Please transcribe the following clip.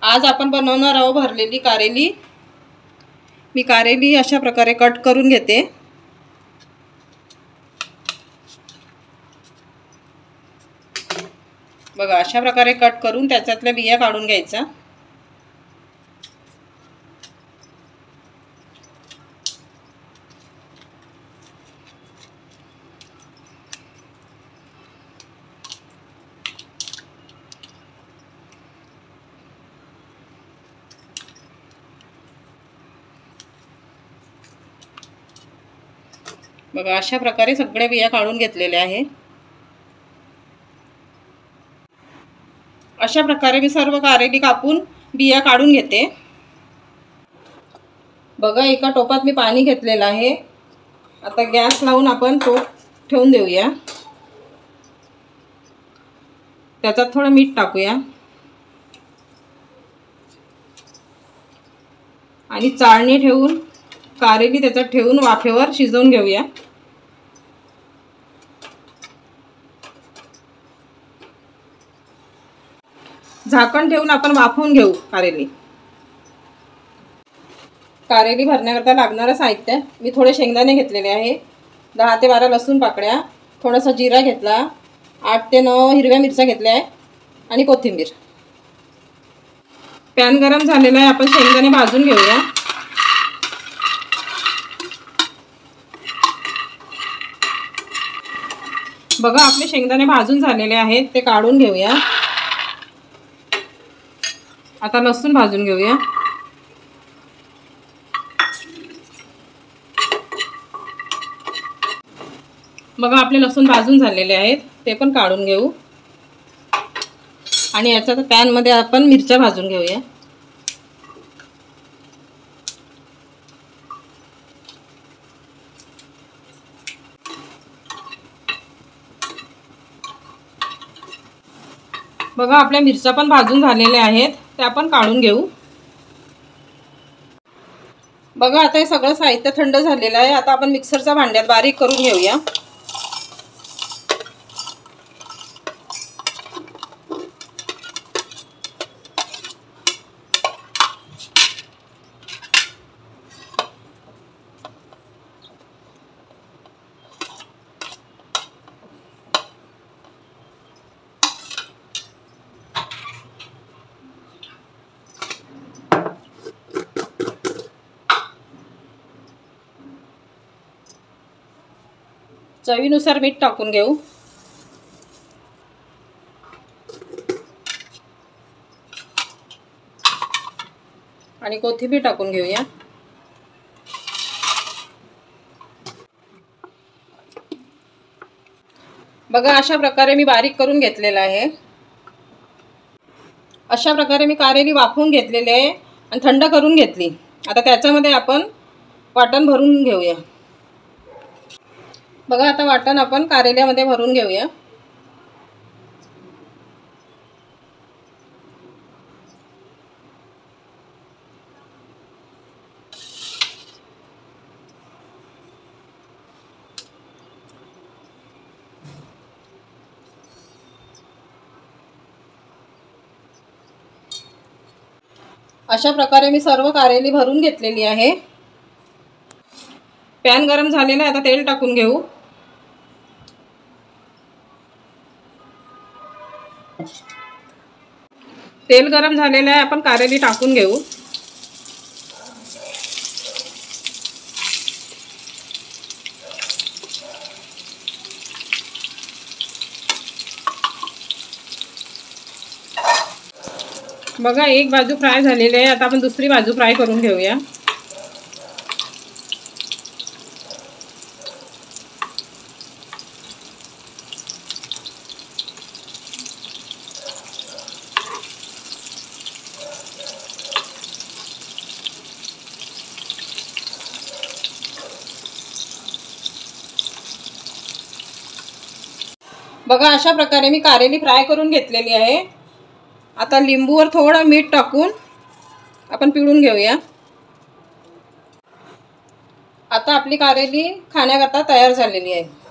आज आपण बनवणार आहोत भरलेली कारेली। मी कारेली अशा प्रकारे कट करून घेते। बघा अशा प्रकारे कट करून त्याच्यातल्या बिया काढून घ्यायच्या। बघा अशा प्रकारे सगळे बिया काढून घेतलेले आहे। अशा प्रकारे मी सर्व कारेली कापून बिया काढून घेते। बघा एका टोपात मी पाणी घेतलेलं आहे। आता गॅस लावून आपण टोप ठेवून देऊया। त्याच्यात थोडं मीठ टाकूया आणि चाळणी ठेवून कारेली त्याच्यात ठेवून वाफेवर शिजवून घेऊया। झाकण ठेवून आपण वाफवून घेऊ कारेली। कारेली भरण्याकरता लागणारं साहित्य मी थोडे शेंगदाणे घेतलेले आहे, 10 ते 12 लसूण पाकळ्या, थोडासा जिरा घेतला, 8 ते 9 हिरव्या मिरच्या घेतल्या आहे आणि कोथिंबीर। पॅन गरम झालेला आहे, आपण शेंगदाणे भाजून घेऊया। बघा आपले शेंगदाणे भाजून झालेले आहेत, ते काढून घेऊया। आता लसूण भाजून घेऊया। बघा आपले लसूण भाजून झालेले आहेत, ते पण काढून घेऊ आणि याच्या पॅन मध्ये आपण मिरच्या भाजून घेऊया। बघा आपल्या मिरच्या पण भाजून झालेल्या आहेत, त्या आपण काढून घेऊ। बघा आता हे सगळं साहित्य थंड झालेलं आहे। आता आपण मिक्सरच्या भांड्यात बारीक करून घेऊया। चवीनुसार मीठ टाकून घेऊ। आणि कोथिंबीर टाकून घेऊया। बघा अशा प्रकारे मी बारीक करून घेतलेला आहे। अशा प्रकारे मी कारेली वाफवून घेतलेली आहे आणि थंड करून घेतली। आता त्याच्यामध्ये आपण वाटण भरून घेऊया। बघा आता वाटण आपण कारेल्यामध्ये भरून घेऊया। अशा प्रकारे मी सर्व कारेली भरून घेतलेली आहे। पॅन गरम झालेला आहे, आता तेल टाकून घेऊ। तेल गरम झालेलं आहे, आपण कारेली टाकून घेऊ। बघा एक बाजू फ्राय झालेली आहे, आता आपण दुसरी बाजू फ्राय करून घेऊया। बघा अशा प्रकारे मी कारेली फ्राय करून घेतलेली आहे। आता लिंबूवर थोडं मीठ टाकून आपण पिळून घेऊया। आता आपली कारेली खाण्याकरता तयार झालेली आहे।